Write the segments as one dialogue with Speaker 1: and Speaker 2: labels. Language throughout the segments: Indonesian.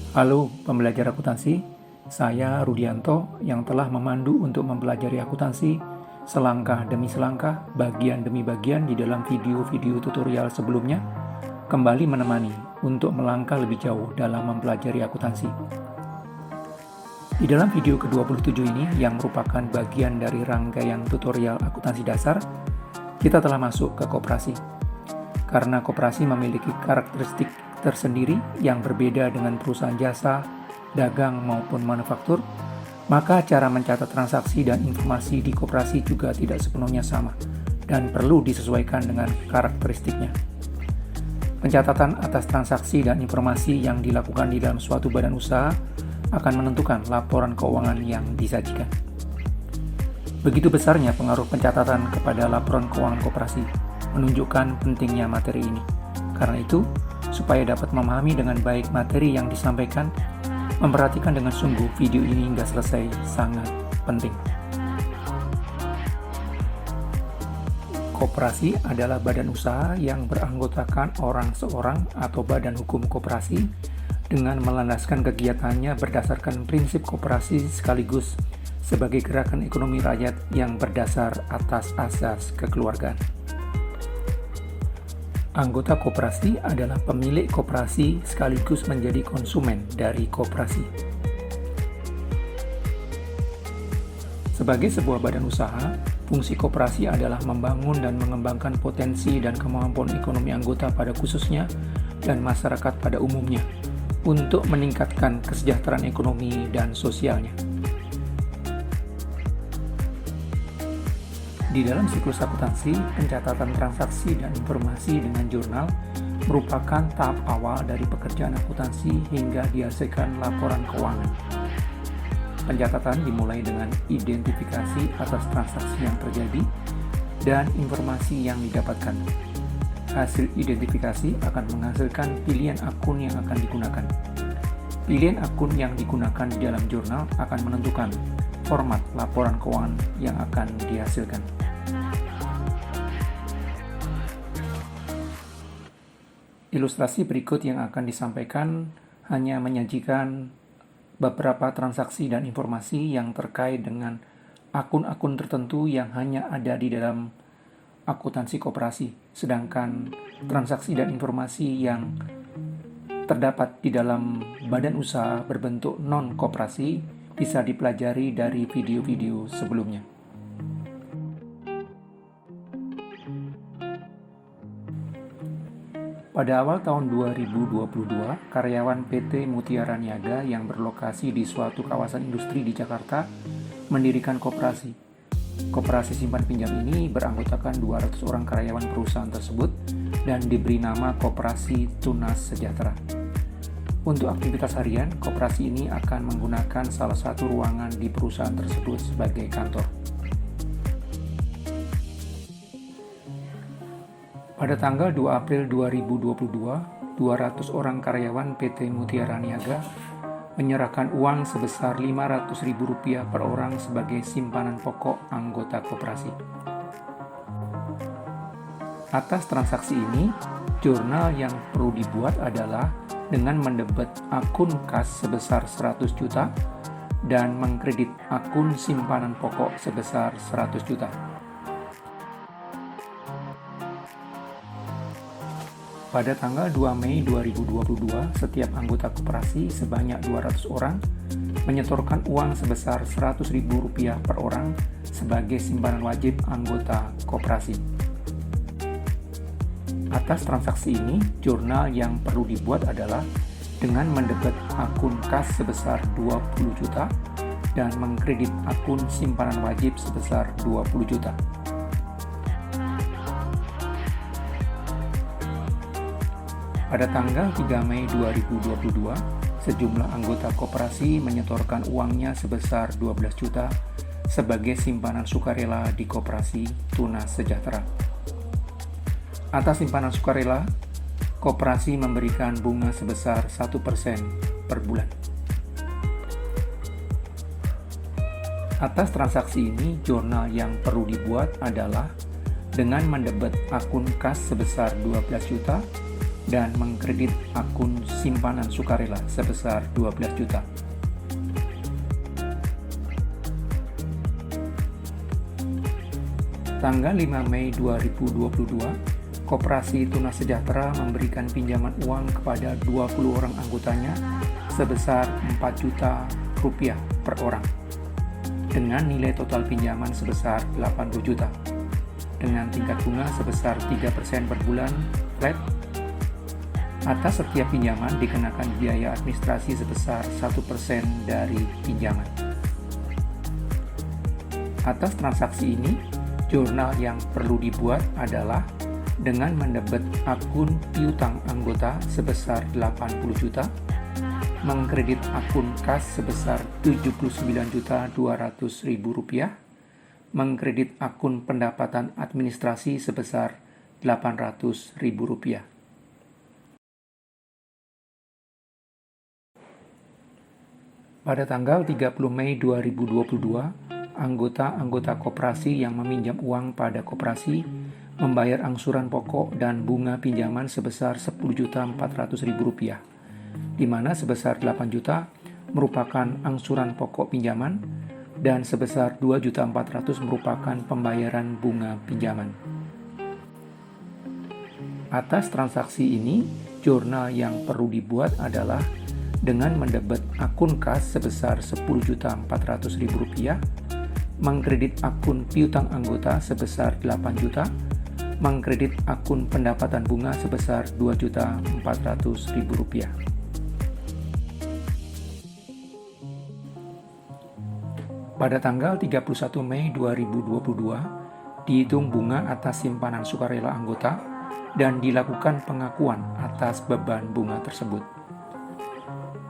Speaker 1: Halo pembelajar akuntansi, saya Rudianto yang telah memandu untuk mempelajari akuntansi selangkah demi selangkah, bagian demi bagian di dalam video-video tutorial sebelumnya, kembali menemani untuk melangkah lebih jauh dalam mempelajari akuntansi. Di dalam video ke-27 ini yang merupakan bagian dari rangkaian tutorial akuntansi dasar, kita telah masuk ke koperasi. Karena koperasi memiliki karakteristik tersendiri yang berbeda dengan perusahaan jasa, dagang maupun manufaktur, maka cara mencatat transaksi dan informasi di koperasi juga tidak sepenuhnya sama dan perlu disesuaikan dengan karakteristiknya. Pencatatan atas transaksi dan informasi yang dilakukan di dalam suatu badan usaha akan menentukan laporan keuangan yang disajikan. Begitu besarnya pengaruh pencatatan kepada laporan keuangan koperasi, menunjukkan pentingnya materi ini. Karena itu, supaya dapat memahami dengan baik materi yang disampaikan, memperhatikan dengan sungguh video ini hingga selesai sangat penting. Koperasi adalah badan usaha yang beranggotakan orang seorang atau badan hukum koperasi dengan melandaskan kegiatannya berdasarkan prinsip koperasi sekaligus sebagai gerakan ekonomi rakyat yang berdasar atas asas kekeluargaan. Anggota koperasi adalah pemilik koperasi sekaligus menjadi konsumen dari koperasi. Sebagai sebuah badan usaha, fungsi koperasi adalah membangun dan mengembangkan potensi dan kemampuan ekonomi anggota pada khususnya dan masyarakat pada umumnya untuk meningkatkan kesejahteraan ekonomi dan sosialnya. Di dalam siklus akuntansi, pencatatan transaksi dan informasi dengan jurnal merupakan tahap awal dari pekerjaan akuntansi hingga dihasilkan laporan keuangan. Pencatatan dimulai dengan identifikasi atas transaksi yang terjadi dan informasi yang didapatkan. Hasil identifikasi akan menghasilkan pilihan akun yang akan digunakan. Pilihan akun yang digunakan di dalam jurnal akan menentukan format laporan keuangan yang akan dihasilkan. Ilustrasi berikut yang akan disampaikan hanya menyajikan beberapa transaksi dan informasi yang terkait dengan akun-akun tertentu yang hanya ada di dalam akuntansi koperasi, sedangkan transaksi dan informasi yang terdapat di dalam badan usaha berbentuk non-koperasi bisa dipelajari dari video-video sebelumnya. Pada awal tahun 2022, karyawan PT Mutiara Niaga yang berlokasi di suatu kawasan industri di Jakarta mendirikan koperasi. Koperasi simpan pinjam ini beranggotakan 200 orang karyawan perusahaan tersebut dan diberi nama Koperasi Tunas Sejahtera. Untuk aktivitas harian, koperasi ini akan menggunakan salah satu ruangan di perusahaan tersebut sebagai kantor. Pada tanggal 2 April 2022, 200 orang karyawan PT Mutiara Niaga menyerahkan uang sebesar Rp500.000 per orang sebagai simpanan pokok anggota koperasi. Atas transaksi ini, jurnal yang perlu dibuat adalah dengan mendebet akun kas sebesar 100 juta dan mengkredit akun simpanan pokok sebesar 100 juta. Pada tanggal 2 Mei 2022, setiap anggota koperasi sebanyak 200 orang menyetorkan uang sebesar Rp100.000 per orang sebagai simpanan wajib anggota koperasi. Atas transaksi ini, jurnal yang perlu dibuat adalah dengan mendebet akun kas sebesar 20 juta dan mengkredit akun simpanan wajib sebesar 20 juta. Pada tanggal 3 Mei 2022, sejumlah anggota koperasi menyetorkan uangnya sebesar 12 juta sebagai simpanan sukarela di Koperasi Tunas Sejahtera. Atas simpanan sukarela, koperasi memberikan bunga sebesar 1% per bulan. Atas transaksi ini, jurnal yang perlu dibuat adalah dengan mendebet akun kas sebesar 12 juta dan mengkredit akun simpanan sukarela sebesar 12 juta. Tanggal 5 Mei 2022, Koperasi Tunas Sejahtera memberikan pinjaman uang kepada 20 orang anggotanya sebesar 4 juta rupiah per orang, dengan nilai total pinjaman sebesar 80 juta, dengan tingkat bunga sebesar 3% per bulan flat. Atas setiap pinjaman dikenakan biaya administrasi sebesar 1% dari pinjaman. Atas transaksi ini, jurnal yang perlu dibuat adalah dengan mendebet akun piutang anggota sebesar 80 juta, mengkredit akun kas sebesar 79.200.000 rupiah, mengkredit akun pendapatan administrasi sebesar 800.000 rupiah. Pada tanggal 30 Mei 2022, anggota-anggota koperasi yang meminjam uang pada koperasi membayar angsuran pokok dan bunga pinjaman sebesar 10.400.000 rupiah, di mana sebesar 8 juta merupakan angsuran pokok pinjaman dan sebesar 2.400.000 merupakan pembayaran bunga pinjaman. Atas transaksi ini, jurnal yang perlu dibuat adalah dengan mendebet akun kas sebesar 10.400.000 rupiah, mengkredit akun piutang anggota sebesar 8 juta, mengkredit akun pendapatan bunga sebesar 2.400.000 rupiah. Pada tanggal 31 Mei 2022, dihitung bunga atas simpanan sukarela anggota dan dilakukan pengakuan atas beban bunga tersebut.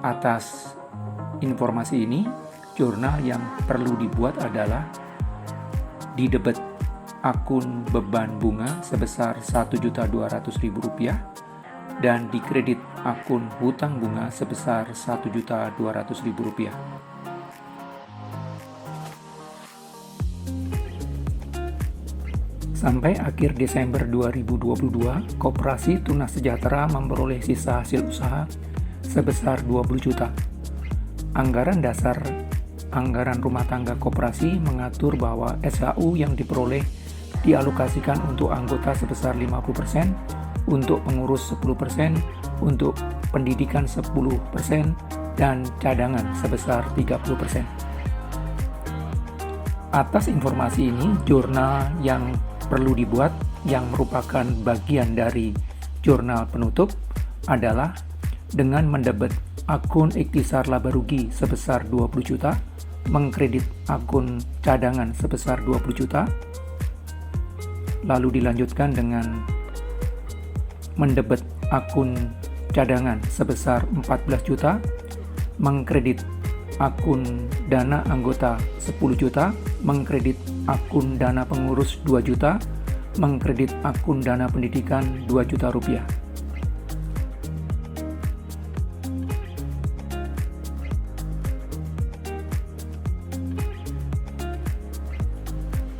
Speaker 1: Atas informasi ini, jurnal yang perlu dibuat adalah didebet akun beban bunga sebesar 1.200.000 rupiah dan dikredit akun hutang bunga sebesar 1.200.000 rupiah. Sampai akhir Desember 2022, Koperasi Tunas Sejahtera memperoleh sisa hasil usaha sebesar 20 juta. Anggaran dasar anggaran rumah tangga koperasi mengatur bahwa SHU yang diperoleh dialokasikan untuk anggota sebesar 50%, untuk pengurus 10%, untuk pendidikan 10%, dan cadangan sebesar 30%. Atas informasi ini, jurnal yang perlu dibuat yang merupakan bagian dari jurnal penutup adalah dengan mendebet akun ikhtisar laba rugi sebesar 20 juta, mengkredit akun cadangan sebesar 20 juta, lalu dilanjutkan dengan mendebet akun cadangan sebesar 14 juta, mengkredit akun dana anggota 10 juta, mengkredit akun dana pengurus 2 juta, mengkredit akun dana pendidikan 2 juta rupiah.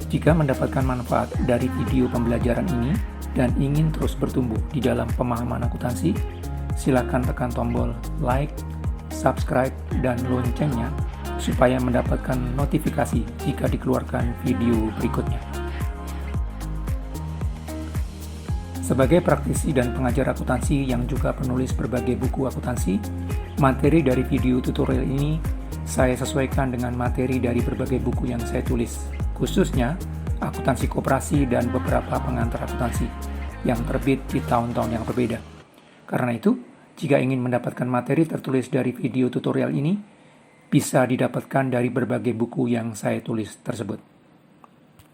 Speaker 1: Jika mendapatkan manfaat dari video pembelajaran ini dan ingin terus bertumbuh di dalam pemahaman akuntansi, silakan tekan tombol like, subscribe, dan loncengnya supaya mendapatkan notifikasi jika dikeluarkan video berikutnya. Sebagai praktisi dan pengajar akuntansi yang juga penulis berbagai buku akuntansi, materi dari video tutorial ini saya sesuaikan dengan materi dari berbagai buku yang saya tulis, khususnya akuntansi koperasi dan beberapa pengantar akuntansi yang terbit di tahun-tahun yang berbeda. Karena itu, jika ingin mendapatkan materi tertulis dari video tutorial ini, bisa didapatkan dari berbagai buku yang saya tulis tersebut.